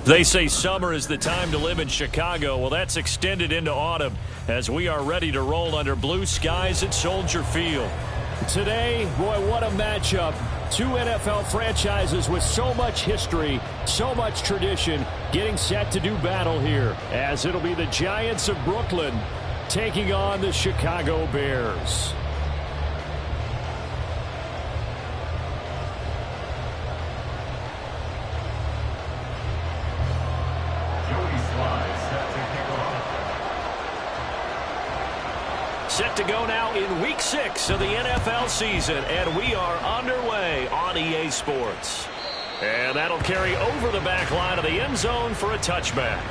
They say summer is the time to live in Chicago. Well, that's extended into autumn as we are ready to roll under blue skies at Soldier Field. Today, boy, what a matchup. Two NFL franchises with so much history, so much tradition, getting set to do battle here, as it'll be the Giants of Brooklyn taking on the Chicago Bears. Set to go now in Week 6 of the NFL season, and we are underway on EA Sports. And that'll carry over the back line of the end zone for a touchback.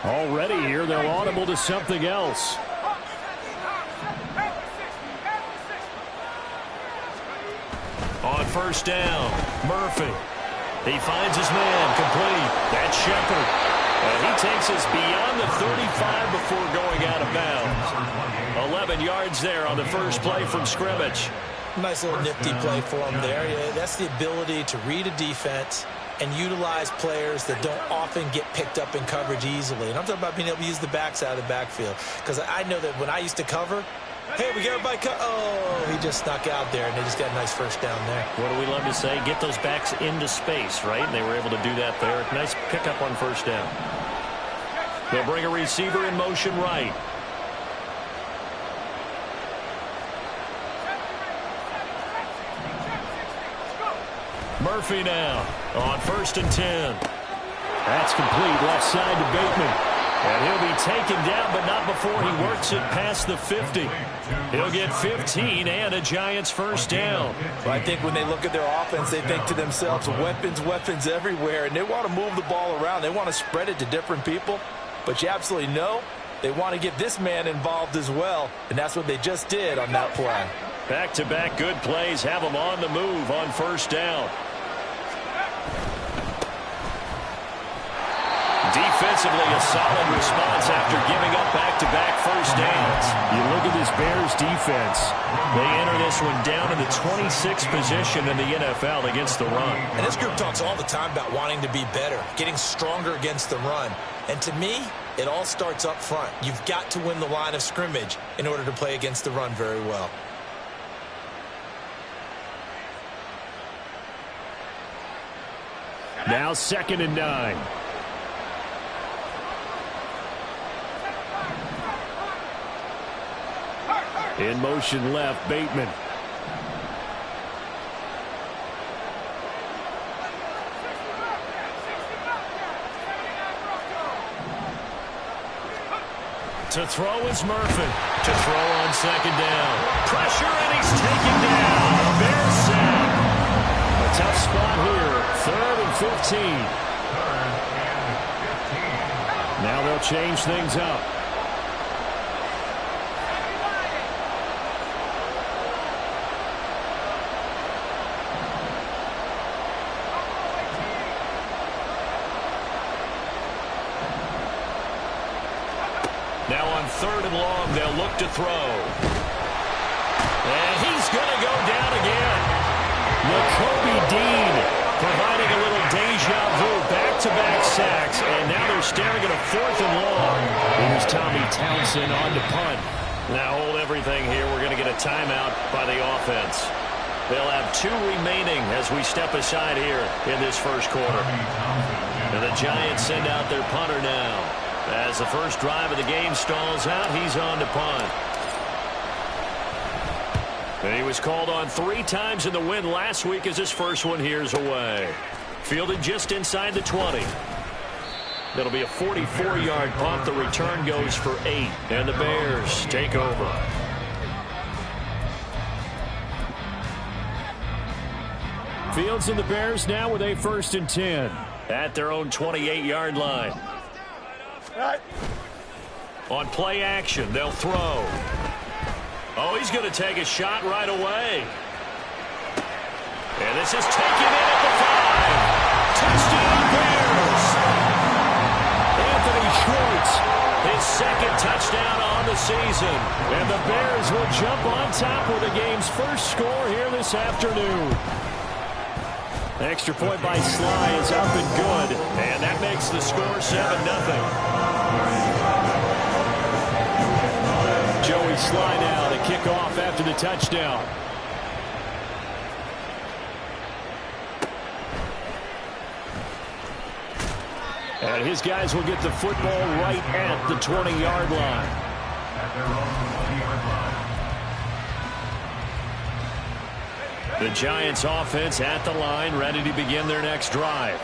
Already here, they're audible to something else. On first down, Murphy. He finds his man, complete. That's Shepard. And he takes us beyond the 35 before going out of bounds. 11 yards there on the first play from scrimmage. Nice little nifty play for him there. Yeah, that's the ability to read a defense and utilize players that don't often get picked up in coverage easily. And I'm talking about being able to use the backside of the backfield. Because I know that when I used to cover, hey, we got everybody oh, he just snuck out there, and they just got a nice first down there. What do we love to say? Get those backs into space, right? And they were able to do that there. Nice pickup on first down. They'll bring a receiver in motion right. Murphy now on 1st and 10. That's complete, left side to Bateman. And he'll be taken down, but not before he works it past the 50. He'll get 15 and a Giants first down. Well, I think when they look at their offense, they think to themselves, weapons, weapons everywhere, and they want to move the ball around. They want to spread it to different people, but you absolutely know they want to get this man involved as well, and that's what they just did on that play. Back-to-back good plays have them on the move on first down. Defensively, a solid response after giving up back-to-back first downs. You look at this Bears defense. They enter this one down in the 26th position in the NFL against the run. And this group talks all the time about wanting to be better, getting stronger against the run. And to me, it all starts up front. You've got to win the line of scrimmage in order to play against the run very well. Now 2nd and 9. In motion left, Bateman. To throw is Murphy. To throw on 2nd down. Pressure, and he's taken down. Bears sack. A tough spot here. 3rd and 15. Now they'll change things up. Now on 3rd and long, they'll look to throw. And he's going to go down again. Nakobe Dean providing a little deja vu, back-to-back sacks, and now they're staring at a 4th and long. Here's Tommy Townsend on to punt. Now hold everything here. We're going to get a timeout by the offense. They'll have 2 remaining as we step aside here in this first quarter. And the Giants send out their punter now. As the first drive of the game stalls out, he's on to punt. And he was called on 3 times in the win last week as his first one here's away. Fielded just inside the 20. That'll be a 44-yard punt. The return goes for 8. And the Bears take over. Fields and the Bears now with a 1st and 10. At their own 28-yard line. On play action, they'll throw. Oh, he's going to take a shot right away. And this is taken in at the 5. Touchdown Bears! Anthony Schwartz, his second touchdown on the season. And the Bears will jump on top with the game's first score here this afternoon. Extra point by Sly is up and good. And that makes the score 7-0. Joey Sly now to kick off after the touchdown. And his guys will get the football right at the 20-yard line. The Giants offense at the line, ready to begin their next drive.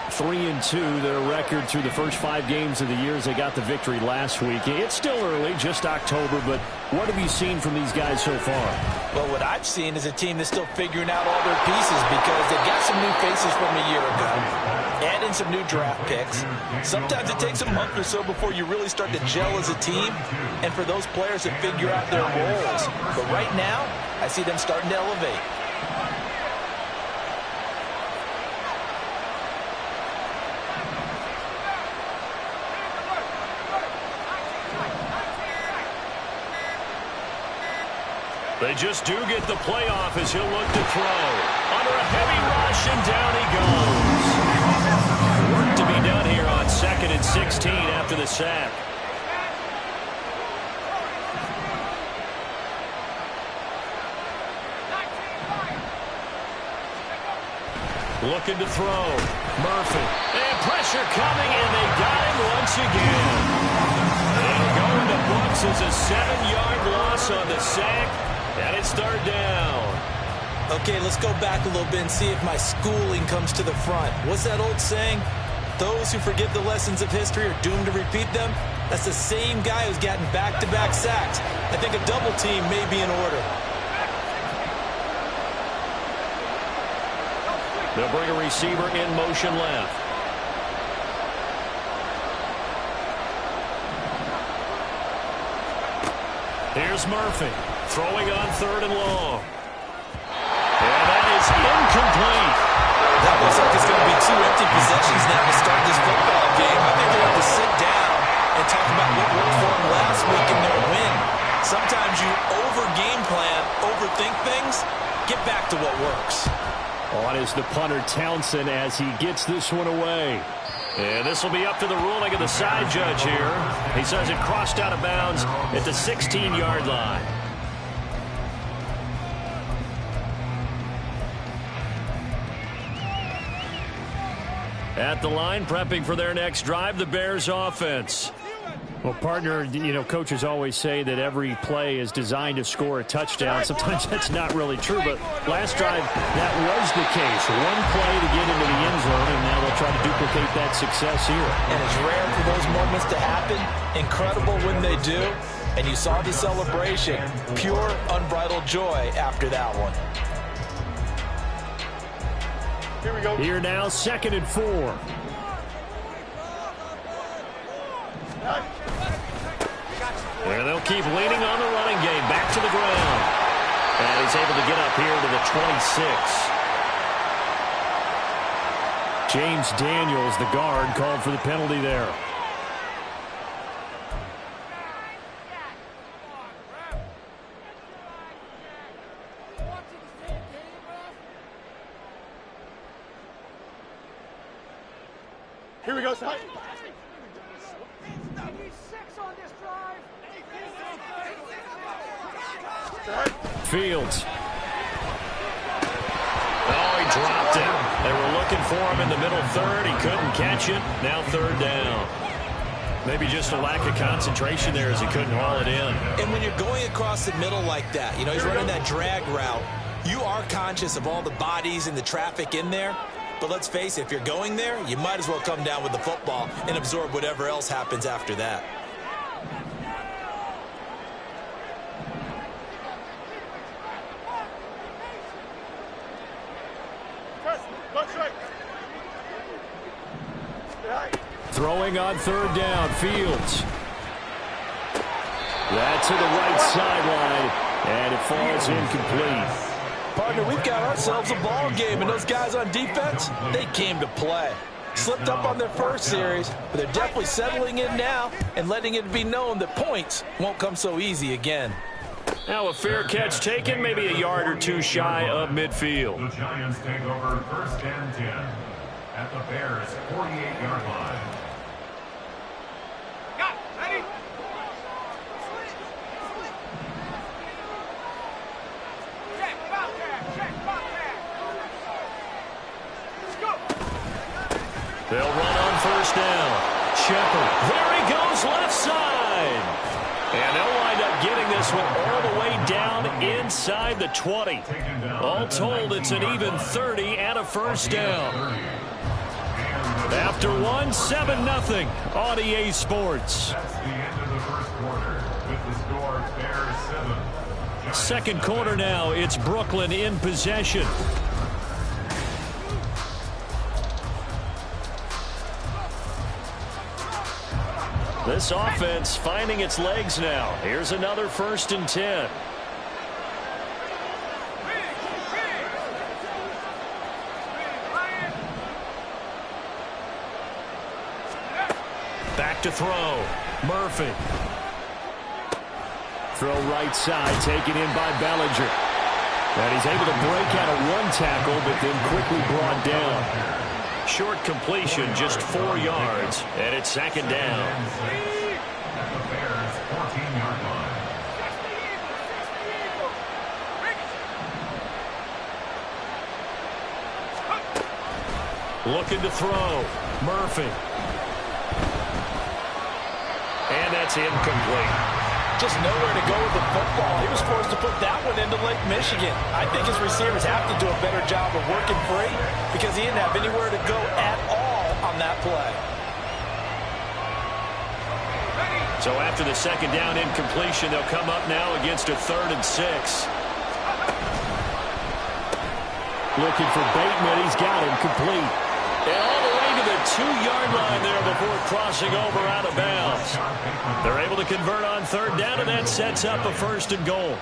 3-2, their record through the first 5 games of the year as they got the victory last week. It's still early, just October, but what have you seen from these guys so far? Well, what I've seen is a team that's still figuring out all their pieces because they've got some new faces from a year ago. Add in some new draft picks. Sometimes it takes a month or so before you really start to gel as a team and for those players to figure out their roles. But right now, I see them starting to elevate. They just do get the playoff as he'll look to throw. Under a heavy rush, and down he goes. Work to be done here on 2nd and 16 after the sack. Looking to throw. Murphy. And pressure coming, and they got him once again. And going to books as a 7-yard loss on the sack. And it's 3rd down. Okay, let's go back a little bit and see if my schooling comes to the front. What's that old saying? Those who forget the lessons of history are doomed to repeat them. That's the same guy who's gotten back-to-back sacks. I think a double team may be in order. They'll bring a receiver in motion left. Here's Murphy. Throwing on 3rd and long. And that is incomplete. That looks like it's going to be 2 empty possessions now to start this football game. I think they have to sit down and talk about what worked for them last week in their win. Sometimes you over-game plan, overthink things. Get back to what works. On is the punter Townsend as he gets this one away. And this will be up to the ruling of the side judge here. He says it crossed out of bounds at the 16-yard line. At the line, prepping for their next drive, the Bears offense. Well, partner, you know, coaches always say that every play is designed to score a touchdown. Sometimes that's not really true, but last drive, that was the case. One play to get into the end zone, and now they'll try to duplicate that success here. And it's rare for those moments to happen. Incredible when they do. And you saw the celebration. Pure, unbridled joy after that one. Here we go. Here now, 2nd and 4. And they'll keep leaning on the running game. Back to the ground. And he's able to get up here to the 26. James Daniels, the guard, called for the penalty there. Here we go, son. Fields. Oh, he dropped it. They were looking for him in the middle 3rd. He couldn't catch it. Now 3rd down. Maybe just a lack of concentration there as he couldn't haul it in. And when you're going across the middle like that, you know, he's running that drag route, you are conscious of all the bodies and the traffic in there. But let's face it, if you're going there, you might as well come down with the football and absorb whatever else happens after that. Throwing on 3rd down, Fields. That's to the right sideline, and it falls incomplete. partner, we've got ourselves a ball game, and those guys on defense, they came to play. Slipped up on their first series, but they're definitely settling in now and letting it be known that points won't come so easy again. Now a fair catch taken, maybe a yard or two shy of midfield. The Giants take over 1st and 10 at the Bears' 48-yard line. They'll run on 1st down. Shepard. There he goes, left side. And they'll wind up getting this one all the way down inside the 20. All told, it's an even 30 and a 1st down. After one, 7-0 on EA Sports. That's the end of the 1st quarter with the score Bears 7. 2nd quarter now, it's Brooklyn in possession. This offense finding its legs now. Here's another 1st and 10. Back to throw. Murphy. Throw right side, taken in by Bellinger. And he's able to break out of one tackle, but then quickly brought down. Short completion, just 4 yards, and it's 2nd down. At the Bears' 14-yard line. Looking to throw. Murphy. And that's incomplete. Just nowhere to go with the football. He was forced to put that one into Lake Michigan. I think his receivers have to do a better job of working free because he didn't have anywhere to go at all on that play. So after the 2nd down incompletion, they'll come up now against a 3rd and 6. Looking for Bateman. He's got him complete. And all the way to the 2-yard line there before crossing over out of bounds. They're able to convert on 3rd down, and that sets up a 1st and goal.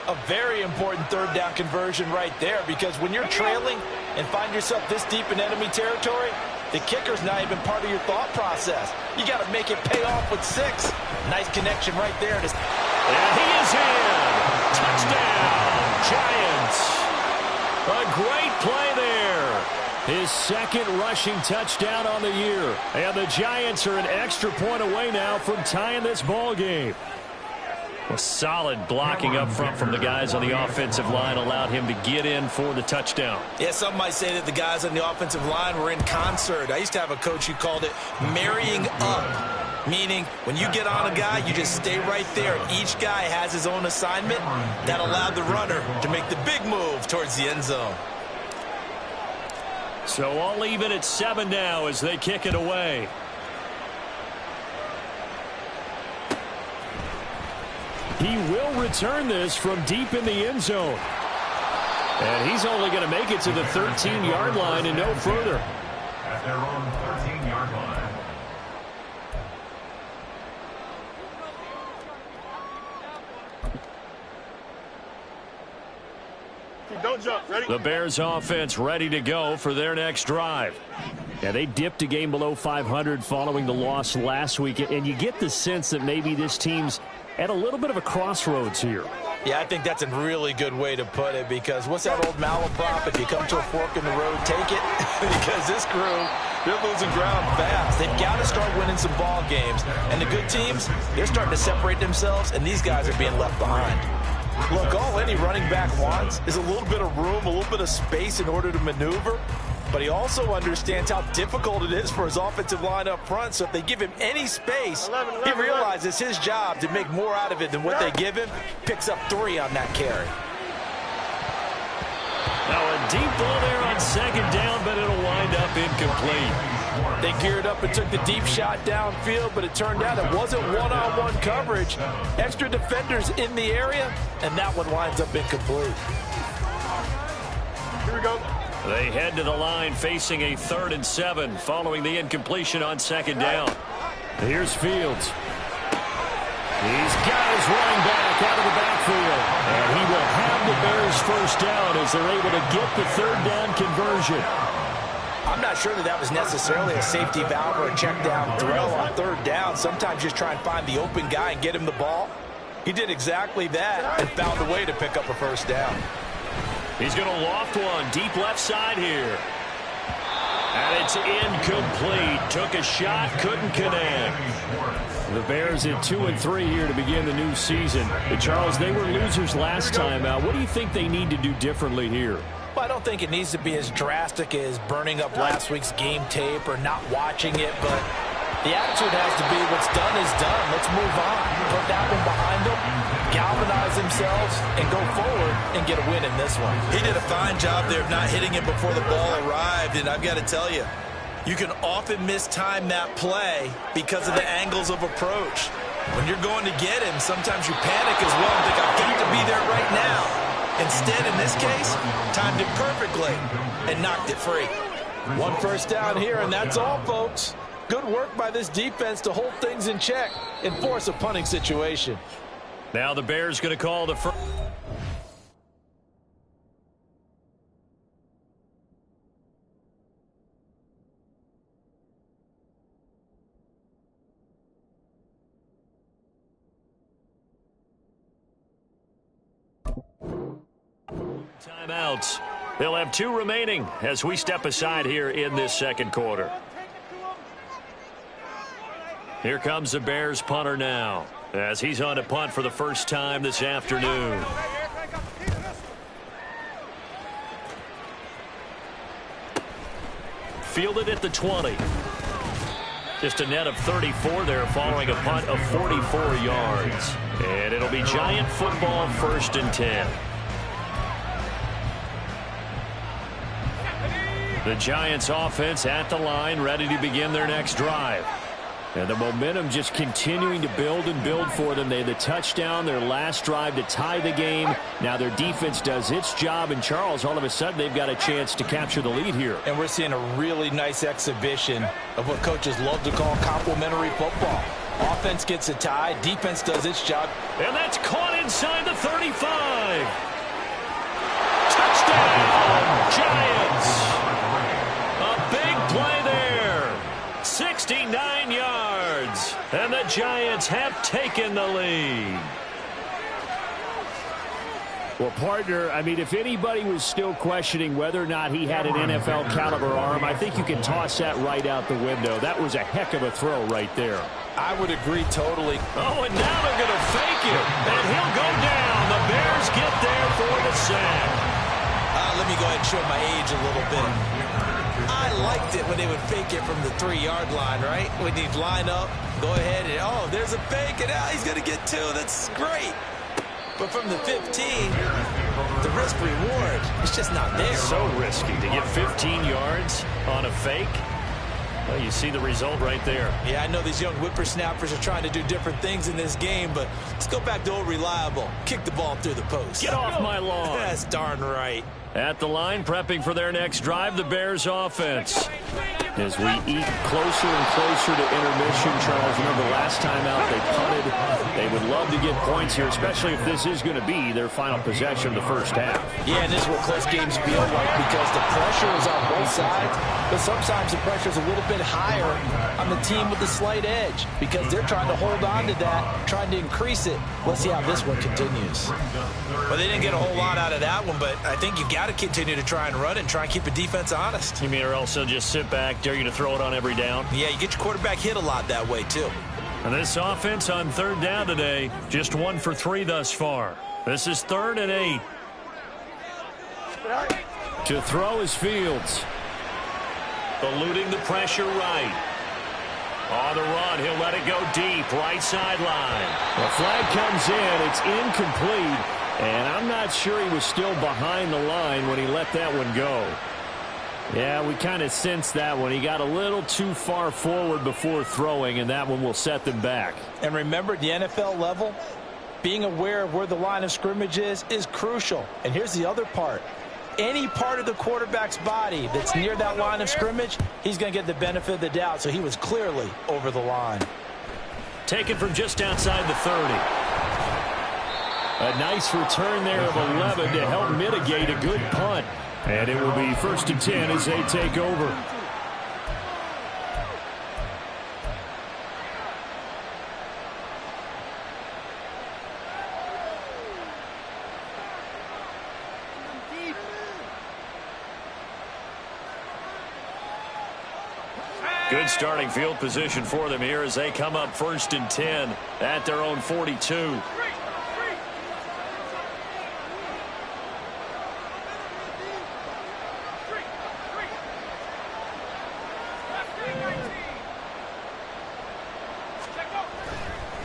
A very important 3rd down conversion right there because when you're trailing and find yourself this deep in enemy territory, the kicker's not even part of your thought process. You got to make it pay off with 6. Nice connection right there. And he is in. Touchdown, Giants. A great play there. His 2nd rushing touchdown on the year. And the Giants are an extra point away now from tying this ball game. Well, solid blocking up front from the guys on the offensive line allowed him to get in for the touchdown. Yeah, some might say that the guys on the offensive line were in concert. I used to have a coach who called it marrying up, meaning when you get on a guy, you just stay right there. Each guy has his own assignment that allowed the runner to make the big move towards the end zone. So all even at 7 now as they kick it away. He will return this from deep in the end zone. And he's only going to make it to the 13-yard line and no further. At their own 13-yard line. Don't jump. Ready? The Bears offense ready to go for their next drive. Yeah, they dipped a game below 500 following the loss last week, and you get the sense that maybe this team's at a little bit of a crossroads here. Yeah, I think that's a really good way to put it because what's that old malaprop? If you come to a fork in the road, take it. Because this crew, they're losing ground fast. They've got to start winning some ball games. And the good teams, they're starting to separate themselves, and these guys are being left behind. Look, all any running back wants is a little bit of room, a little bit of space in order to maneuver. But he also understands how difficult it is for his offensive line up front. So if they give him any space, he realizes his job to make more out of it than what they give him. Picks up 3 on that carry. Now a deep ball there on 2nd down, but it'll wind up incomplete. They geared up and took the deep shot downfield, but it turned out it wasn't one-on-one coverage. Extra defenders in the area, and that one winds up incomplete. Here we go. They head to the line facing a 3rd and 7 following the incompletion on 2nd down. Here's Fields. He's got his running back out of the backfield. And he will have the Bears first down as they're able to get the third down conversion. I'm not sure that was necessarily a safety valve or a check down throw on third down. Sometimes just try and find the open guy and get him the ball. He did exactly that and found a way to pick up a first down. He's going to loft one deep left side here. And it's incomplete. Took a shot, couldn't connect. The Bears at 2-3 here to begin the new season. Charles, they were losers last time out. What do you think they need to do differently here? Well, I don't think it needs to be as drastic as burning up last week's game tape or not watching it, but the attitude has to be what's done is done. Let's move on. Put that one behind them, galvanize themselves, and go forward and get a win in this one. He did a fine job there of not hitting it before the ball arrived, and I've got to tell you, you can often mistime that play because of the angles of approach. When you're going to get him, sometimes you panic as well and think, I've got to be there right now. Instead, in this case, timed it perfectly and knocked it free. One first down here, and that's all, folks. Good work by this defense to hold things in check and force a punting situation. Now the Bears going to call the first. Timeouts. They'll have 2 remaining as we step aside here in this second quarter. Here comes the Bears punter now as he's on to punt for the first time this afternoon. Fielded at the 20. Just a net of 34 there following a punt of 44 yards. And it'll be Giant football, 1st and 10. The Giants offense at the line, ready to begin their next drive. And the momentum just continuing to build and build for them. They had the touchdown, their last drive to tie the game. Now their defense does its job, and Charles, all of a sudden, they've got a chance to capture the lead here. And we're seeing a really nice exhibition of what coaches love to call complementary football. Offense gets a tie, defense does its job. And that's caught inside the 35. Touchdown, Giants. A big play there. 69 yards. And the Giants have taken the lead. Well, partner, I mean, if anybody was still questioning whether or not he had an NFL caliber arm, I think you can toss that right out the window. That was a heck of a throw right there. I would agree totally. Oh, and now they're going to fake it. And he'll go down. The Bears get there for the sack. Let me go ahead and show my age a little bit. I liked it when they would fake it from the 3-yard line, right? When you'd line up, go ahead and, oh, there's a fake, and now he's going to get 2. That's great. But from the 15, the risk-reward is just not there. So risky to get 15 yards on a fake. Well, you see the result right there. Yeah, I know these young whippersnappers are trying to do different things in this game, but let's go back to old reliable. Kick the ball through the post. Get off my lawn. That's darn right. At the line, prepping for their next drive, the Bears offense. As we eat closer and closer to intermission, Charles, remember last time out they punted. They would love to get points here, especially if this is going to be their final possession of the first half. Yeah, and this is what close games feel like because the pressure is on both sides, but sometimes the pressure is a little bit higher on the team with the slight edge because they're trying to hold on to that, trying to increase it. Let's see how this one continues. Well, they didn't get a whole lot out of that one, but I think you got to continue to try and run it and try and keep the defense honest. You mean or else they'll just sit back, dare you to throw it on every down? Yeah, you get your quarterback hit a lot that way, too. And this offense on 3rd down today, just 1 for 3 thus far. This is 3rd and 8. To throw is Fields. Eluding the pressure right. On the run, he'll let it go deep, right sideline. The flag comes in, it's incomplete, and I'm not sure he was still behind the line when he let that one go. Yeah, we kind of sensed that one. He got a little too far forward before throwing, and that one will set them back. And remember, at the NFL level, being aware of where the line of scrimmage is crucial. And here's the other part. Any part of the quarterback's body that's near that line of scrimmage, he's going to get the benefit of the doubt. So he was clearly over the line. taken from just outside the 30. A nice return there of 11 to help mitigate a good punt. And it will be 1st and 10 as they take over. Good starting field position for them here as they come up 1st and 10 at their own 42.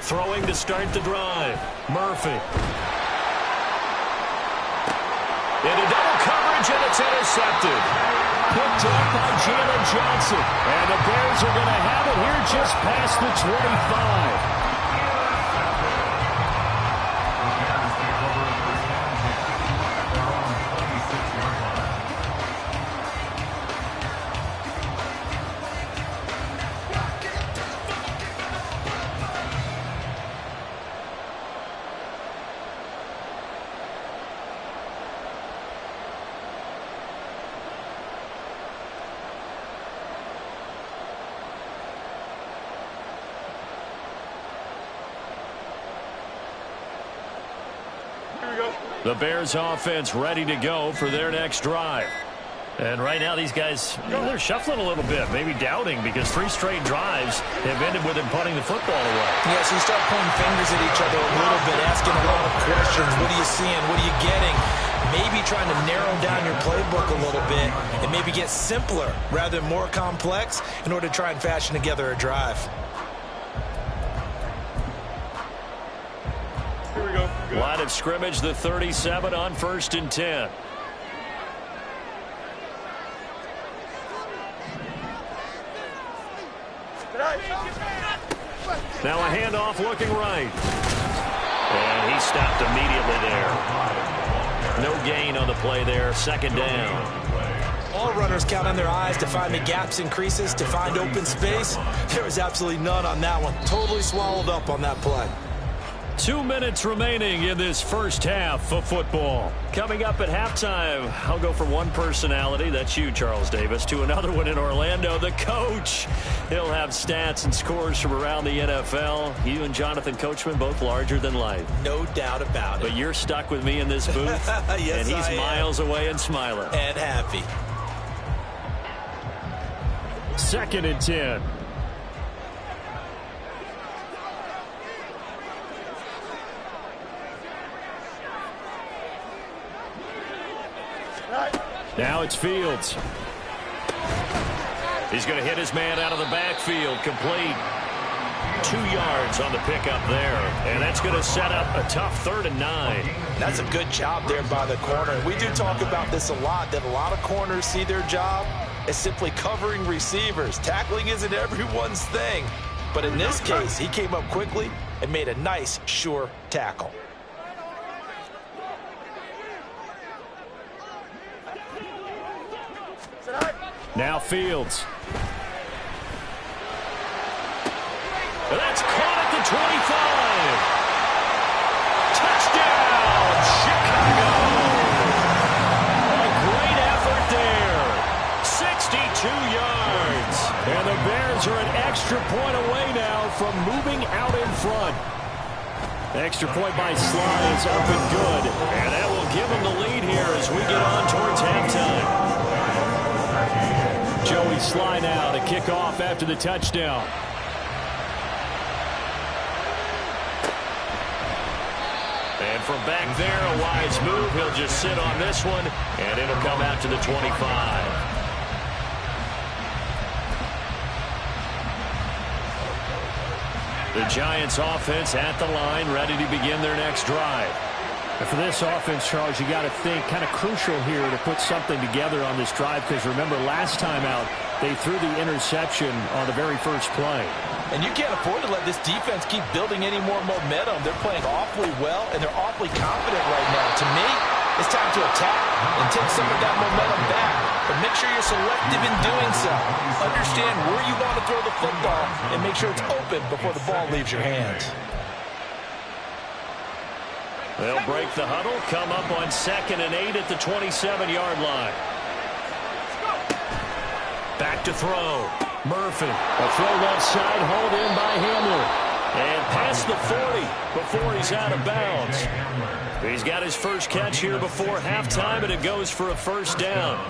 Throwing to start the drive. Murphy. Into double coverage, and it's intercepted. Picked up by Jalen Johnson. And the Bears are going to have it here just past the 25. The Bears offense ready to go for their next drive. And right now these guys, they're shuffling a little bit, maybe doubting, because 3 straight drives have ended with them punting the football away. Yeah, so you start pointing fingers at each other a little bit, asking a lot of questions. What are you seeing? What are you getting? Maybe trying to narrow down your playbook a little bit and maybe get simpler rather than more complex in order to try and fashion together a drive. Here we go. Line of scrimmage, the 37 on 1st and 10. Now a handoff looking right. And he stopped immediately there. No gain on the play there. 2nd down. All runners count on their eyes to find the gaps and creases, to find open space. There was absolutely none on that one. Totally swallowed up on that play. 2 minutes remaining in this first half of football. Coming up at halftime, I'll go from one personality, that's you, Charles Davis, to another one in Orlando, the coach. He'll have stats and scores from around the NFL. You and Jonathan Coachman, both larger than life. No doubt about it. But you're stuck with me in this booth, yes, and he's miles away and smiling. And happy. 2nd and 10. Now it's Fields. He's going to hit his man out of the backfield. Complete. 2 yards on the pickup there. And that's going to set up a tough 3rd and 9. That's a good job there by the corner. We do talk about this a lot, that a lot of corners see their job as simply covering receivers. Tackling isn't everyone's thing. But in this case, he came up quickly and made a nice, sure tackle. Now Fields. That's caught at the 25. Touchdown, Chicago. A great effort there. 62 yards. And the Bears are an extra point away now from moving out in front. The extra point by Sly is up and good. And that will give them the lead here as we get on towards halftime. Joey Sly now to kick off after the touchdown. And from back there, a wise move. He'll just sit on this one, and it'll come out to the 25. The Giants offense at the line, ready to begin their next drive. And for this offense, Charles, you got to think kind of crucial here to put something together on this drive, because remember last time out they threw the interception on the very first play. And you can't afford to let this defense keep building any more momentum. They're playing awfully well, and they're awfully confident right now. To me, it's time to attack and take some of that momentum back. but make sure you're selective in doing so. Understand where you want to throw the football and make sure it's open before the ball leaves your hands. They'll break the huddle, come up on 2nd and 8 at the 27-yard line. Back to throw. Murphy. A throw left side, hauled in by Hamler. And past the 40 before he's out of bounds. He's got his first catch here before halftime, and it goes for a first down.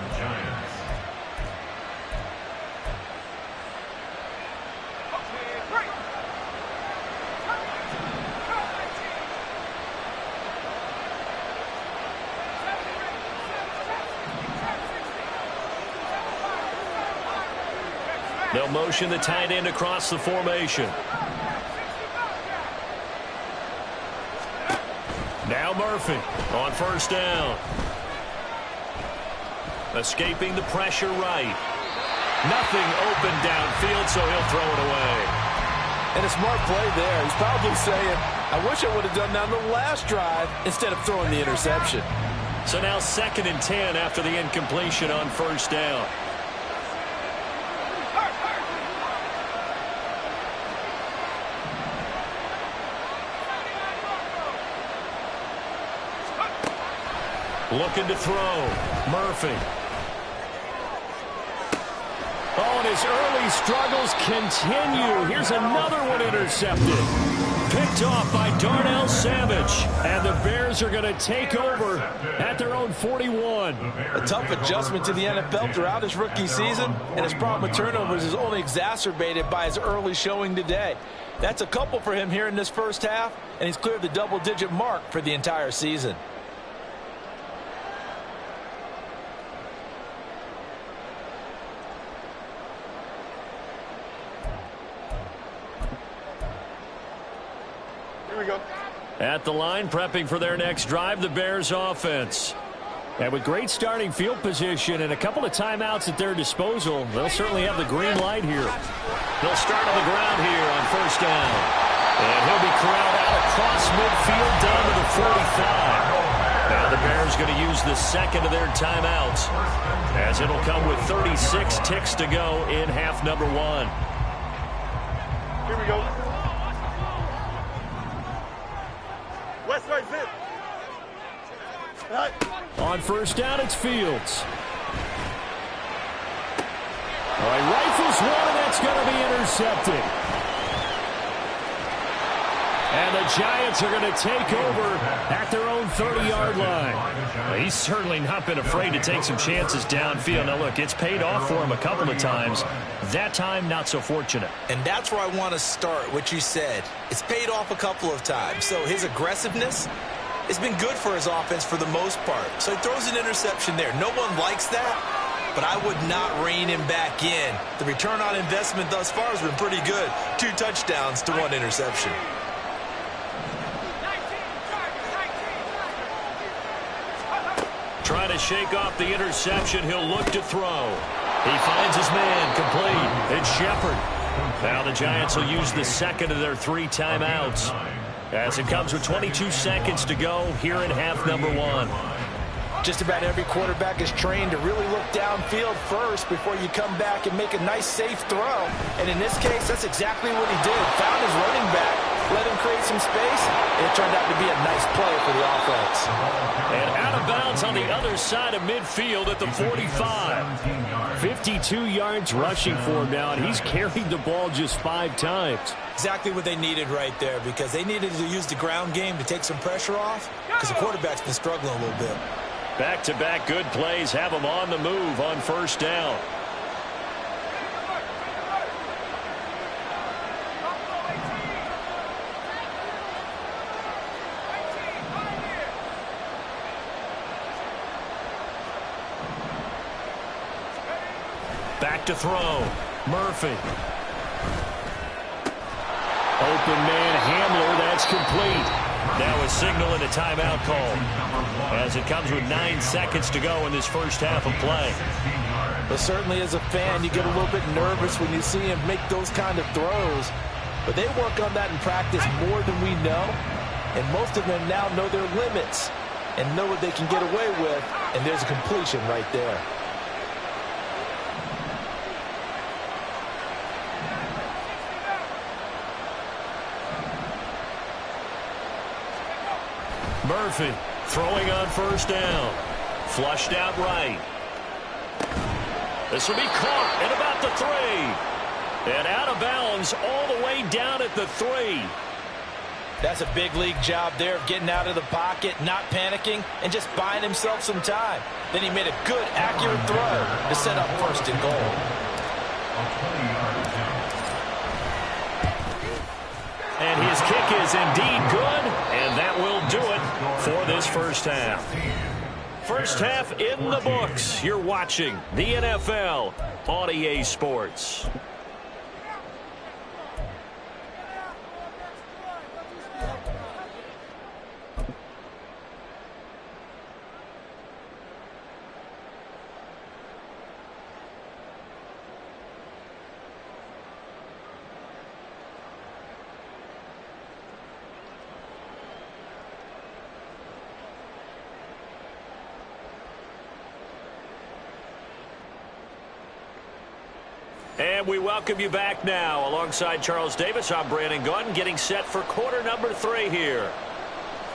They'll motion the tight end across the formation. Now Murphy on first down. Escaping the pressure right. Nothing open downfield, so he'll throw it away. And a smart play there. He's probably saying, I wish I would have done that on the last drive instead of throwing the interception. So now 2nd and 10 after the incompletion on first down. Looking to throw. Murphy. Oh, and his early struggles continue. Here's another one intercepted. Picked off by Darnell Savage. And the Bears are going to take over at their own 41. A tough adjustment to the NFL throughout his rookie season, and his problem with turnovers is only exacerbated by his early showing today. That's a couple for him here in this first half, and he's cleared the double-digit mark for the entire season. Here we go. At the line, prepping for their next drive, the Bears offense. And with great starting field position and a couple of timeouts at their disposal, they'll certainly have the green light here. They'll start on the ground here on first down. And he'll be corralled out across midfield down to the 45. Now the Bears going to use the second of their timeouts, as it'll come with 36 ticks to go in half number 1. Here we go. West side zip. Right. On first down, it's Fields. All right, rifles one, and that's going to be intercepted. And the Giants are going to take over at their own 30-yard line. Well, he's certainly not been afraid to take some chances downfield. Now, look, it's paid off for him a couple of times. That time, not so fortunate. And that's where I want to start, what you said. It's paid off a couple of times. So his aggressiveness has been good for his offense for the most part. So he throws an interception there. No one likes that, but I would not rein him back in. The return on investment thus far has been pretty good. 2 touchdowns to 1 interception. Trying to shake off the interception. He'll look to throw. He finds his man complete. It's Shepard. Now the Giants will use the second of their 3 timeouts, as it comes with 22 seconds to go here in half number 1. Just about every quarterback is trained to really look downfield first before you come back and make a nice, safe throw. And in this case, that's exactly what he did. Found his running back, let him create some space, and it turned out to be a nice play for the offense. And out of bounds on the other side of midfield at the 45. 52 yards rushing for him now, and he's carried the ball just 5 times. Exactly what they needed right there, because they needed to use the ground game to take some pressure off, because the quarterback's been struggling a little bit. Back-to-back good plays have him on the move on first down. Back to throw. Murphy. Open man Hamler. That's complete. Now a signal and a timeout call, as it comes with 9 seconds to go in this first half of play. But certainly as a fan, you get a little bit nervous when you see him make those kind of throws. But they work on that in practice more than we know. And most of them now know their limits and know what they can get away with. And there's a completion right there. Murphy throwing on first down. Flushed out right. This will be caught at about the 3. And out of bounds all the way down at the 3. That's a big league job there of getting out of the pocket, not panicking, and just buying himself some time. Then he made a good, accurate throw to set up first and goal. And his kick is indeed good, and that will do it for this first half. First half in the books. You're watching the NFL on EA Sports. And we welcome you back now. Alongside Charles Davis, I'm Brandon Gunn, getting set for quarter number 3 here.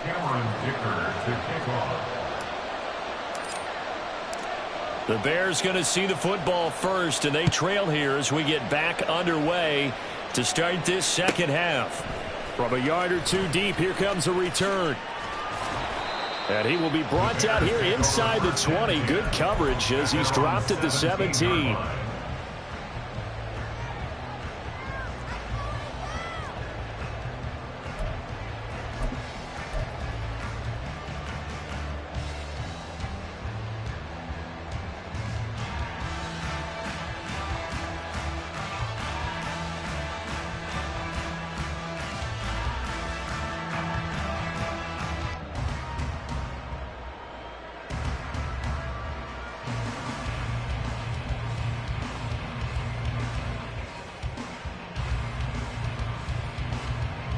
Cameron Dicker to kick off. The Bears going to see the football first, and they trail here as we get back underway to start this second half. From a yard or 2 deep, here comes a return. And he will be brought down here inside the 20. Good coverage as he's dropped at the 17.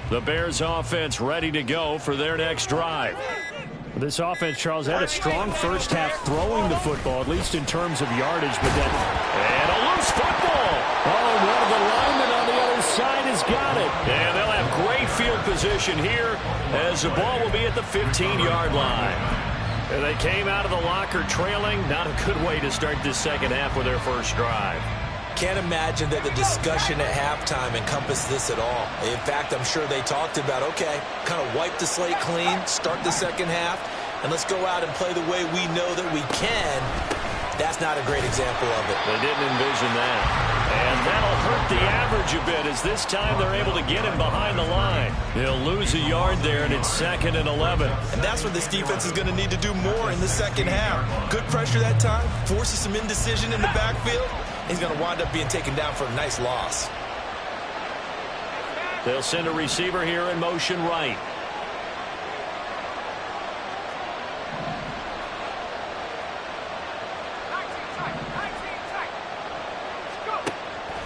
The Bears offense ready to go for their next drive. This offense, Charles, had a strong first half throwing the football, at least in terms of yardage. But then, and a loose football. Oh, one of the linemen on the other side has got it. And they'll have great field position here as the ball will be at the 15-yard line. And they came out of the locker trailing. Not a good way to start this second half with their first drive. Can't imagine that the discussion at halftime encompassed this at all. In fact, I'm sure they talked about, okay, kind of wipe the slate clean, start the second half, and let's go out and play the way we know that we can. That's not a great example of it. They didn't envision that. And that'll hurt the average a bit as this time they're able to get him behind the line. He'll lose a yard there, and it's 2nd and 11. And that's what this defense is going to need to do more in the second half. Good pressure that time, forces some indecision in the backfield. He's going to wind up being taken down for a nice loss. They'll send a receiver here in motion right.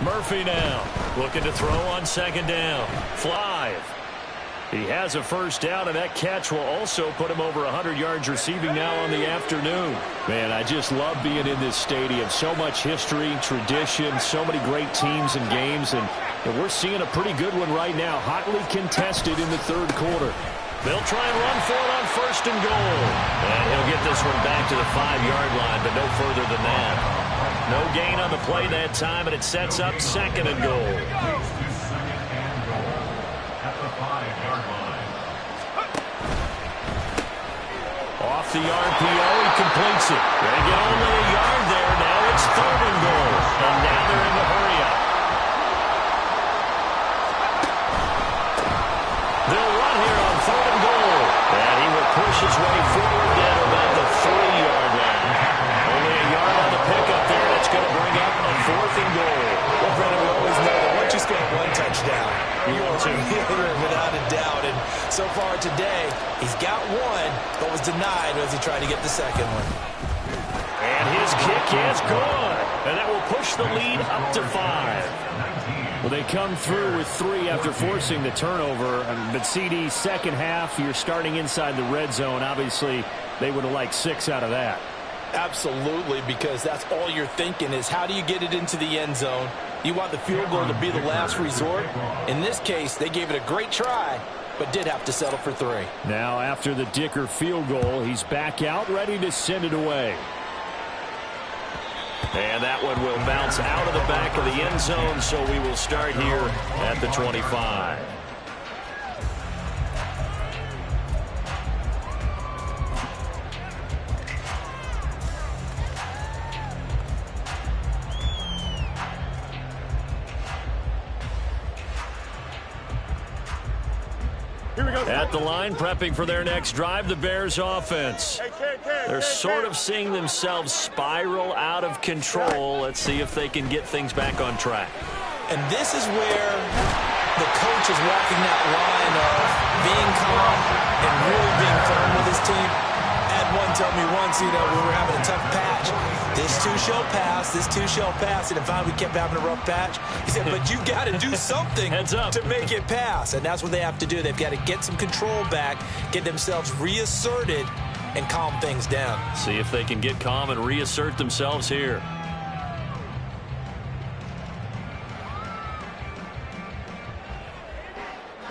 Murphy now looking to throw on 2nd down. Fly. He has a first down, and that catch will also put him over 100 yards receiving now on the afternoon. Man, I just love being in this stadium. So much history, tradition, so many great teams and games, and we're seeing a pretty good one right now, hotly contested in the 3rd quarter. They'll try and run for it on 1st and goal. And he'll get this one back to the 5-yard line, but no further than that. No gain on the play that time, and it sets up 2nd and goal. Off the RPO, he completes it. They get only a yard there. Now it's 3rd and goal. And now they're in the hurry-up. They'll run here on 3rd and goal. And he will push his way forward down about the 3-yard line. Only a yard on the pickup there. That's going to bring up a 4th and goal. Well, Brennan, we always know that once you score 1 touchdown, you want to without a doubt. And so far today, he's got 1, but was denied as he tried to get the 2nd one. And his kick is good. And that will push the lead up to 5. Well, they come through with 3 after forcing the turnover. But CD, second half, you're starting inside the red zone. Obviously, they would have liked 6 out of that. Absolutely, because that's all you're thinking is how do you get it into the end zone? You want the field goal to be the last resort. In this case, they gave it a great try, but did have to settle for 3. Now after the Dicker field goal, he's back out, ready to send it away. And that one will bounce out of the back of the end zone, so we will start here at the 25. At the line, prepping for their next drive, the Bears offense. They're sort of seeing themselves spiral out of control. Let's see if they can get things back on track. And this is where the coach is walking that line of being calm and really being firm with his team. Had one tell me once, we were having a tough patch. This too shall pass, this too shall pass. And finally we kept having a rough patch. He said, but you got to do something to make it pass. And that's what they have to do. They've got to get some control back, get themselves reasserted, and calm things down. See if they can get calm and reassert themselves here.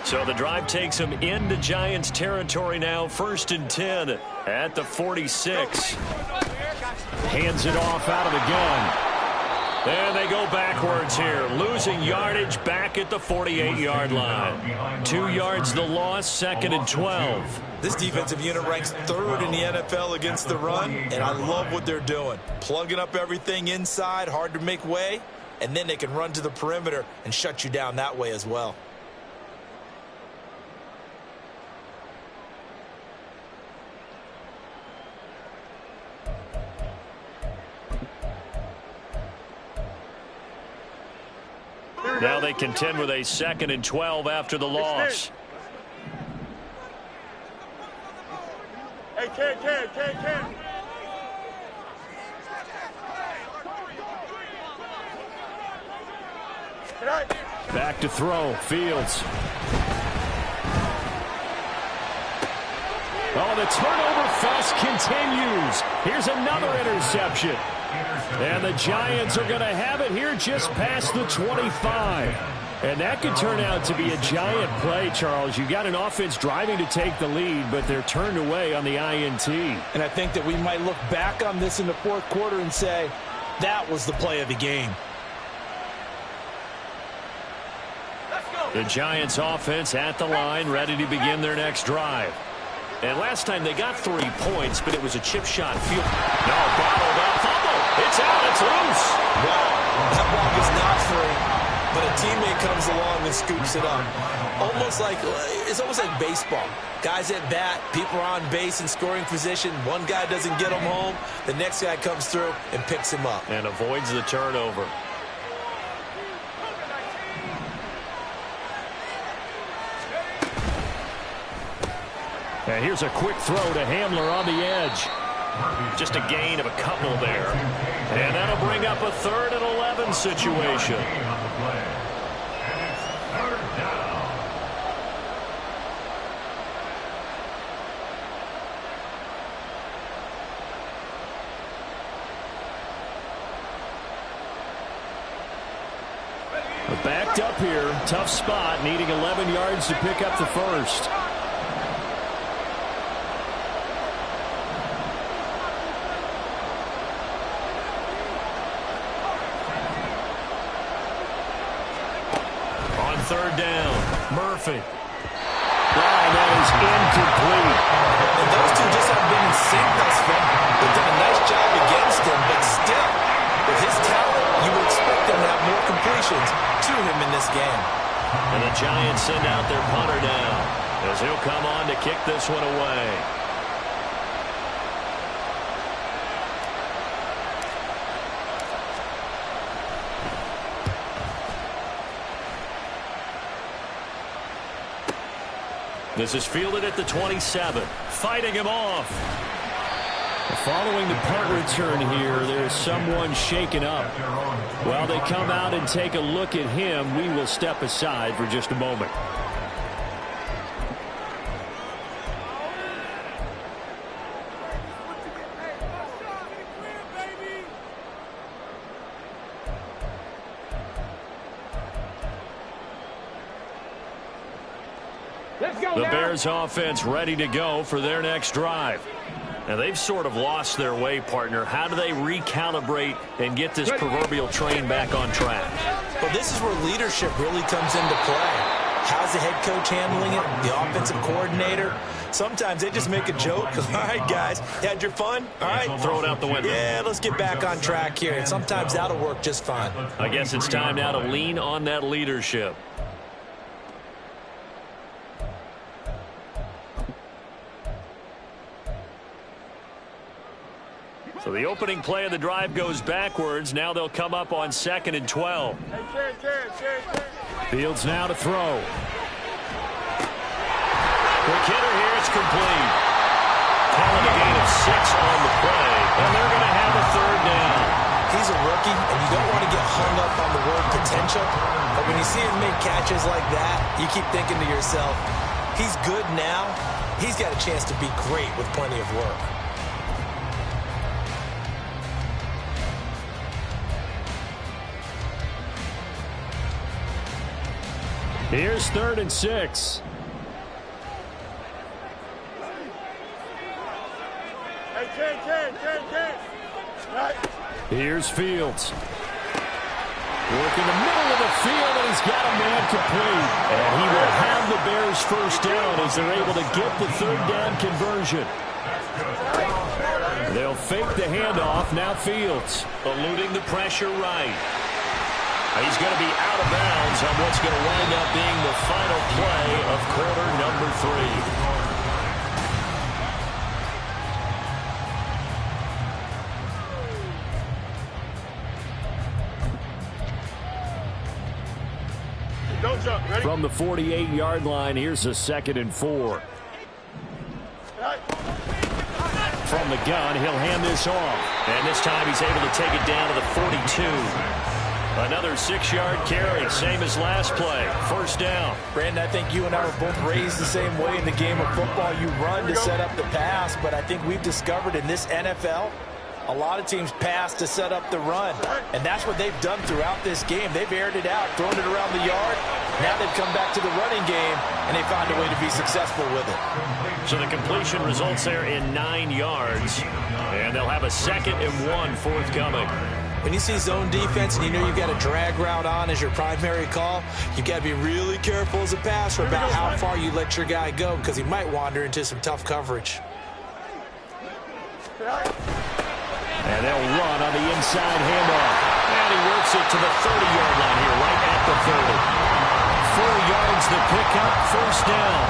So the drive takes them into Giants territory now. 1st and 10 at the 46. Hands it off out of the gun. And they go backwards here. Losing yardage back at the 48-yard line. 2 yards the loss, 2nd and 12. This defensive unit ranks 3rd in the NFL against the run, and I love what they're doing. Plugging up everything inside, hard to make way, and then they can run to the perimeter and shut you down that way as well. Now they contend with a 2nd and 12 after the loss. Hey, Ken. Back to throw, Fields. Oh, the turnover fest continues. Here's another interception. And the Giants are going to have it here just past the 25. And that could turn out to be a giant play, Charles. You got an offense driving to take the lead, but they're turned away on the INT. And I think that we might look back on this in the 4th quarter and say, that was the play of the game. The Giants offense at the line, ready to begin their next drive. And last time they got 3 points, but it was a chip shot field. No, bottled up, fumble. It's out, it's loose. Wow, that ball is not free, but a teammate comes along and scoops it up. It's almost like baseball. Guys at bat, people are on base in scoring position. One guy doesn't get him home. The next guy comes through and picks him up. And avoids the turnover. And here's a quick throw to Hamler on the edge. Just a gain of a couple there. And that'll bring up a 3rd and 11 situation. Backed up here, tough spot, needing 11 yards to pick up the first. On 3rd down, Murphy. That is incomplete. And those two just have been in sync thus far. They've done a nice job against him, but still, with his talent, you would expect them to have more completions to him in this game. And the Giants send out their punter down as he'll come on to kick this one away. This is fielded at the 27, fighting him off. Following the punt return here, there's someone shaken up. While they come out and take a look at him, we will step aside for just a moment. The Bears offense ready to go for their next drive. Now, they've sort of lost their way, partner. How do they recalibrate and get this proverbial train back on track? Well, this is where leadership really comes into play. How's the head coach handling it? The offensive coordinator? Sometimes they just make a joke. All right, guys, you had your fun? All right. Throw it out the window. Yeah, let's get back on track here. And sometimes that'll work just fine. I guess it's time now to lean on that leadership. So the opening play of the drive goes backwards. Now they'll come up on 2nd and 12. Fields now to throw. Quick hitter here. It's complete. Calling a gain of 6 on the play. And they're going to have a 3rd down. He's a rookie, and you don't want to get hung up on the word potential. But when you see him make catches like that, you keep thinking to yourself, he's good now. He's got a chance to be great with plenty of work. Here's 3rd and 6. Here's Fields. Working the middle of the field, and he's got a man complete. And he will have the Bears first down as they're able to get the 3rd down conversion. They'll fake the handoff. Now Fields. Eluding the pressure right. He's going to be out of bounds on what's going to wind up being the final play of quarter number 3. From the 48-yard line, here's a 2nd and 4. From the gun, he'll hand this off. And this time he's able to take it down to the 42. Another 6-yard carry, same as last play. 1st down. Brandon, I think you and I were both raised the same way in the game of football. You run to set up the pass, but I think we've discovered in this NFL, a lot of teams pass to set up the run. And that's what they've done throughout this game. They've aired it out, thrown it around the yard. Now they've come back to the running game, and they found a way to be successful with it. So the completion results there in 9 yards. And they'll have a 2nd and 1 forthcoming. When you see zone defense and you know you've got a drag route on as your primary call, you've got to be really careful as a passer about how far you let your guy go because he might wander into some tough coverage. And they'll run on the inside handoff. And he works it to the 30-yard line here, right at the 30. 4 yards the pickup, 1st down.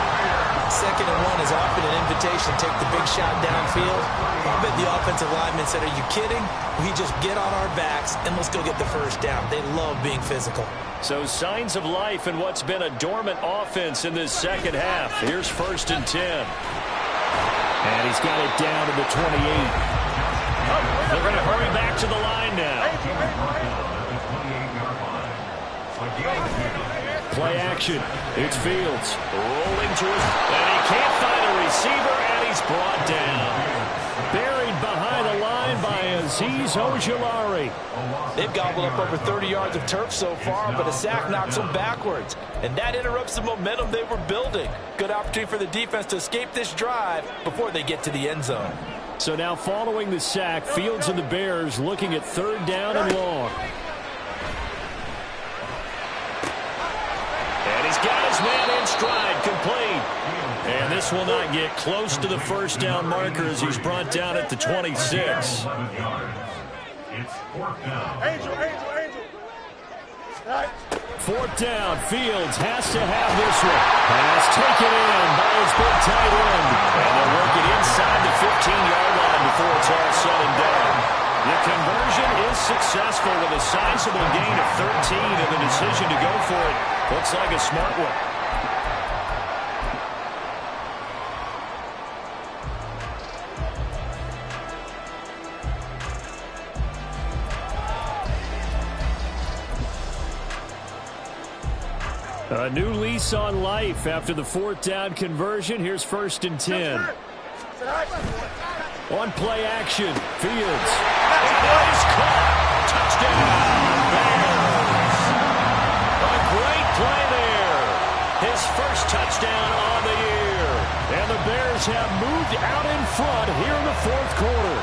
2nd and 1 is often an invitation to take the big shot downfield. I bet the offensive lineman said, are you kidding? We just get on our backs and let's go get the 1st down. They love being physical. So signs of life in what's been a dormant offense in this 2nd half. Here's 1st and 10. And he's got it down to the 28. They're going to hurry back to the line now. Play action. It's Fields. Rolling to his, and he can't find a receiver, and he's brought down. Buried behind the line by Azeez Ojulari. They've gobbled up over 30 yards of turf so far, but a sack knocks them backwards. And that interrupts the momentum they were building. Good opportunity for the defense to escape this drive before they get to the end zone. So now following the sack, Fields and the Bears looking at 3rd down and long. And he's got his man in stride, complete. And this will not get close to the 1st down marker as he's brought down at the 26. It's 4th down. Angel. 4th down, Fields has to have this one. Pass taken in by his big tight end. And they'll work it inside the 15-yard line before it's all said and done. The conversion is successful with a sizable gain of 13, and the decision to go for it looks like a smart one. A new lease on life after the 4th down conversion. Here's 1st and 10. On play action, Fields. That is caught. Touchdown, Bears. A great play there. His first touchdown on Bears have moved out in front here in the fourth quarter.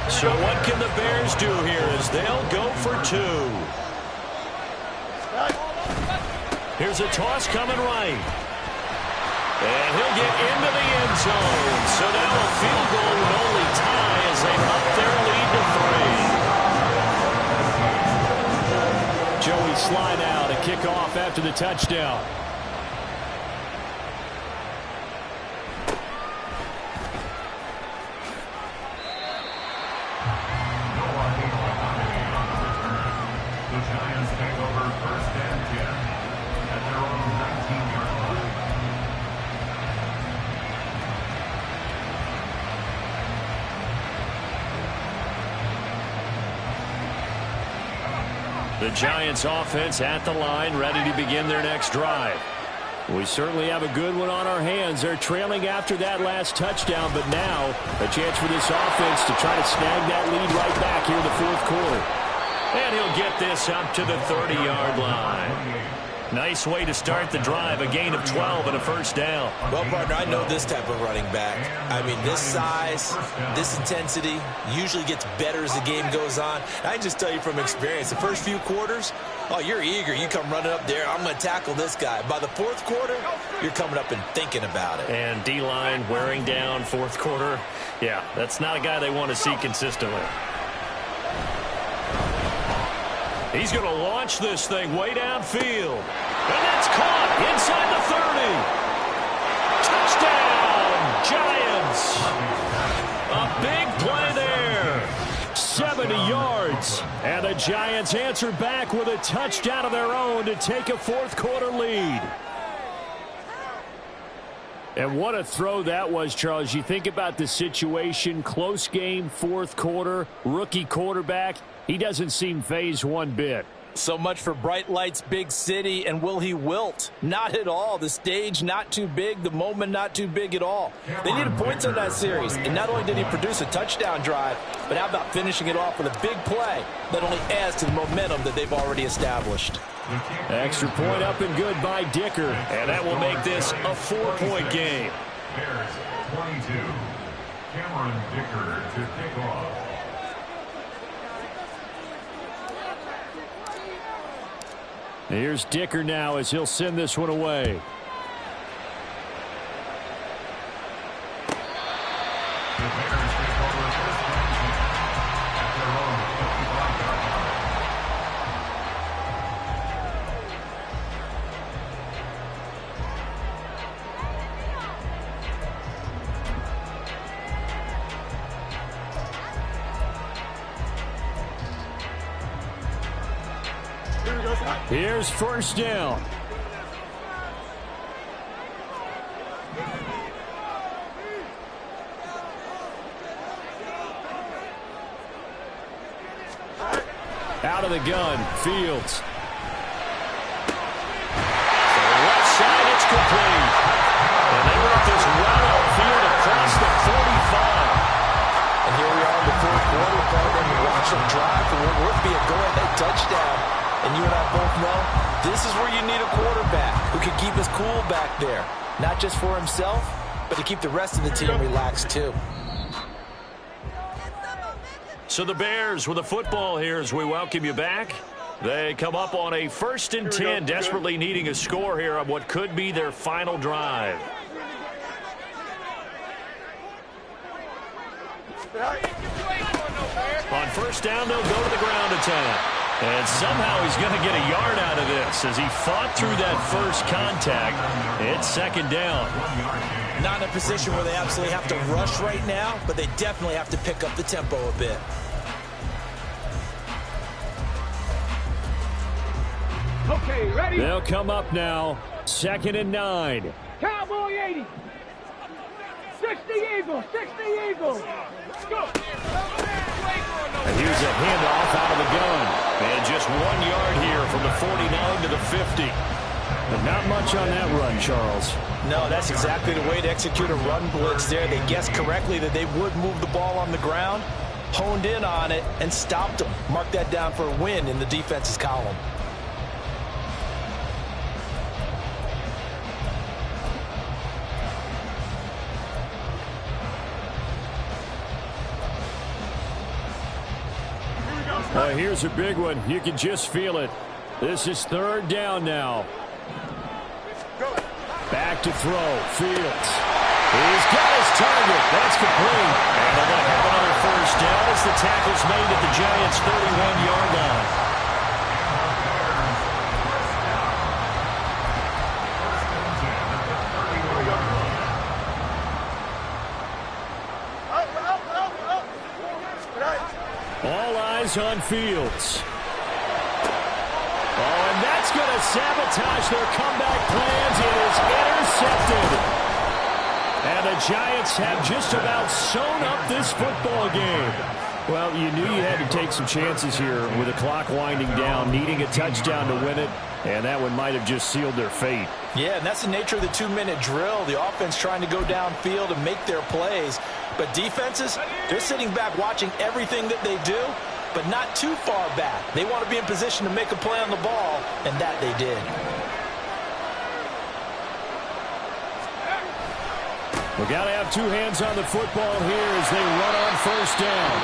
So what can the Bears do here as they'll go for two? Here's a toss coming right. And he'll get into the end zone. So now a field goal would only tie as they up their lead to 3. Joey Sly now to kick off after the touchdown. The Giants take over first and 10 at their own 19-yard line. The Giants offense at the line, ready to begin their next drive. We certainly have a good one on our hands. They're trailing after that last touchdown, but now a chance for this offense to try to snag that lead right back here in the fourth quarter. And he'll get this up to the 30-yard line. Nice way to start the drive, a gain of 12 and a first down. Well, partner, I know this type of running back. I mean, this size, this intensity usually gets better as the game goes on. I can just tell you from experience, the first few quarters, oh, you're eager. You come running up there, I'm going to tackle this guy. By the fourth quarter, you're coming up and thinking about it. And D-line wearing down fourth quarter. Yeah, that's not a guy they want to see consistently. He's going to launch this thing way downfield. And that's caught inside the 30. Touchdown, Giants. A big play there. 70 yards. And the Giants answer back with a touchdown of their own to take a fourth quarter lead. And what a throw that was, Charles. You think about the situation, close game, fourth quarter, rookie quarterback. He doesn't seem fazed one bit. So much for bright lights, big city, and will he wilt? Not at all. The stage not too big, the moment not too big at all. They needed points on that series, and not only did he produce a touchdown drive, but how about finishing it off with a big play that only adds to the momentum that they've already established. Extra point up and good by Dicker. And that will make this a 4-point game. Bears 22. Cameron Dicker to kick off. Here's Dicker now as he'll send this one away. The Bears take over first and 10 at their own 55-yard Here's first down. Out of the gun, Fields. So left side, it's complete. And they work this well upfield across the 45. And here we are in the fourth quarter, partner. You watch them drive for what would be a go-ahead touchdown. And you and I both know this is where you need a quarterback who can keep his cool back there. Not just for himself, but to keep the rest of the team relaxed too. So the Bears with the football here as we welcome you back. They come up on a 1st and 10, desperately needing a score here on what could be their final drive. On first down, they'll go to the ground attack. And somehow he's going to get a yard out of this as he fought through that first contact. It's second down. Not in a position where they absolutely have to rush right now, but they definitely have to pick up the tempo a bit. Okay, ready? They'll come up now. 2nd and 9. Cowboy 80. 60 Eagles. 60 Eagles. Go. And here's a handoff out of the gun. And just 1 yard here from the 49 to the 50. But not much on that run, Charles. No, that's exactly the way to execute a run blitz there. They guessed correctly that they would move the ball on the ground, honed in on it, and stopped them. Mark that down for a win in the defense's column. Here's a big one. You can just feel it. This is third down now. Back to throw. Fields. He's got his target. That's complete. And they're going to have another first down as the tackle's made at the Giants' 31-yard line. All eyes on Fields. Oh, and that's going to sabotage their comeback plans. It is intercepted. And the Giants have just about sewn up this football game. Well, you knew you had to take some chances here with the clock winding down, needing a touchdown to win it, and that one might have just sealed their fate. Yeah, and that's the nature of the 2-minute drill. The offense trying to go downfield and make their plays. But defenses, they're sitting back watching everything that they do, but not too far back. They want to be in position to make a play on the ball, and that they did. We got to have two hands on the football here as they run on first down.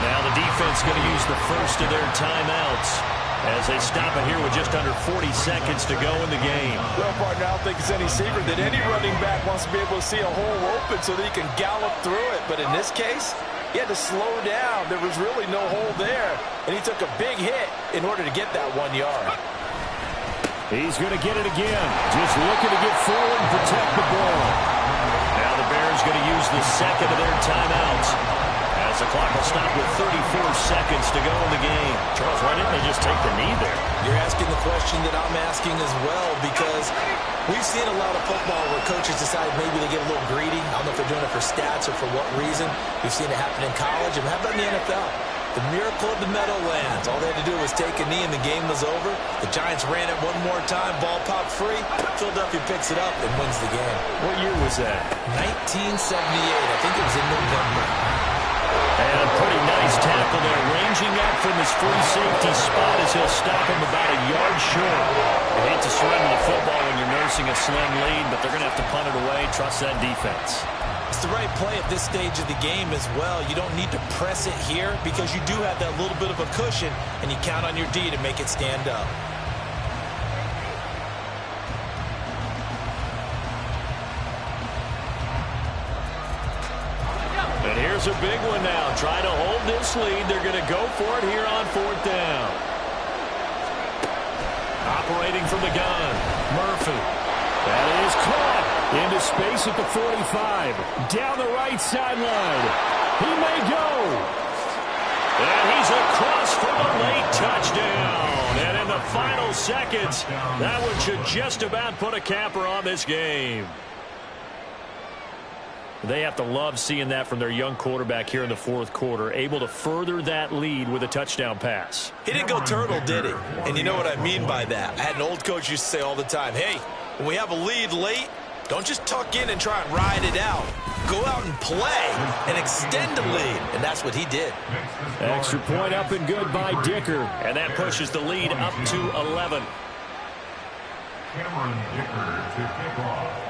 Now the defense going to use the first of their timeouts as they stop it here with just under 40 seconds to go in the game. Well, partner, I don't think it's any secret that any running back wants to be able to see a hole open so that he can gallop through it. But in this case, he had to slow down. There was really no hole there, and he took a big hit in order to get that 1 yard. He's going to get it again. Just looking to get forward and protect the ball. Now the Bears going to use the second of their timeouts as the clock will stop with 34 seconds to go in the game. Charles, why didn't they just take the knee there? You're asking the question that I'm asking as well, because we've seen a lot of football where coaches decide maybe they get a little greedy. I don't know if they're doing it for stats or for what reason. We've seen it happen in college. And how about in the NFL? The miracle of the Meadowlands. All they had to do was take a knee and the game was over. The Giants ran it one more time. Ball popped free. Philadelphia picks it up and wins the game. What year was that? 1978. I think it was in November. And a pretty nice tackle there. Ranging up from his free safety spot as he'll stop him about a yard short. You hate to surrender the football when you're nursing a slim lead, but they're going to have to punt it away. Trust that defense. It's the right play at this stage of the game as well. You don't need to press it here because you do have that little bit of a cushion, and you count on your D to make it stand up. And here's a big one now. Trying to hold this lead. They're going to go for it here on fourth down. Operating from the gun, Murphy. That is caught into space at the 45. Down the right sideline. He may go. And he's across for the late touchdown. And in the final seconds, that one should just about put a capper on this game. They have to love seeing that from their young quarterback here in the fourth quarter, able to further that lead with a touchdown pass. He didn't go turtle, did he? And you know what I mean by that. I had an old coach used to say all the time, hey, when we have a lead late, don't just tuck in and try and ride it out. Go out and play and extend the lead. And that's what he did. Extra point up and good by Dicker. And that pushes the lead up to 11. Cameron Dicker to kick off.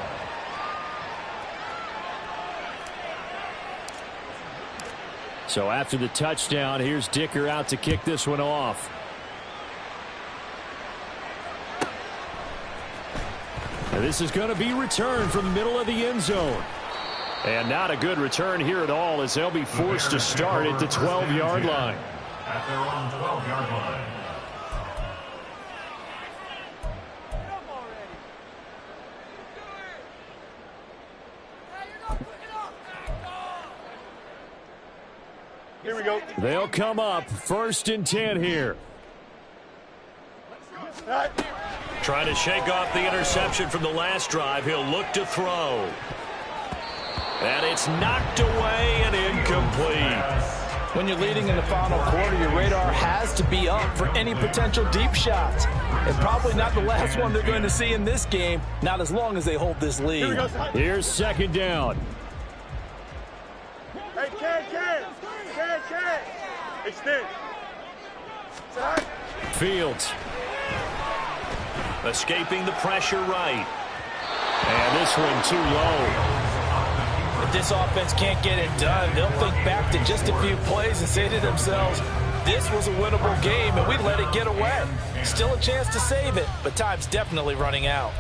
So after the touchdown, here's Dicker out to kick this one off. And this is going to be returned from the middle of the end zone. And not a good return here at all as they'll be forced to start at the 12-yard line. At their own 12-yard line. Here we go. They'll come up 1st and 10 here. Trying to shake off the interception from the last drive. He'll look to throw. And it's knocked away and incomplete. When you're leading in the final quarter, your radar has to be up for any potential deep shots. And probably not the last one they're going to see in this game, not as long as they hold this lead. Here's 2nd down. Hey, Ken. Extend. Fields. Escaping the pressure right. And this one too low. If this offense can't get it done, they'll think back to just a few plays and say to themselves, This was a winnable game, and we let it get away. Still a chance to save it, but time's definitely running out.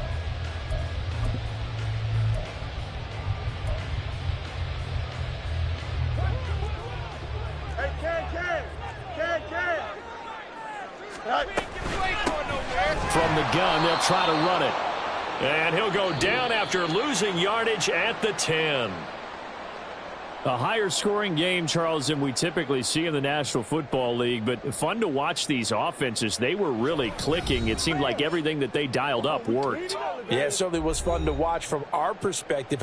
From the gun, they'll try to run it. And he'll go down after losing yardage at the 10. A higher scoring game, Charles, than we typically see in the National Football League, but fun to watch these offenses. They were really clicking. It seemed like everything that they dialed up worked. Yeah, it certainly was fun to watch from our perspective.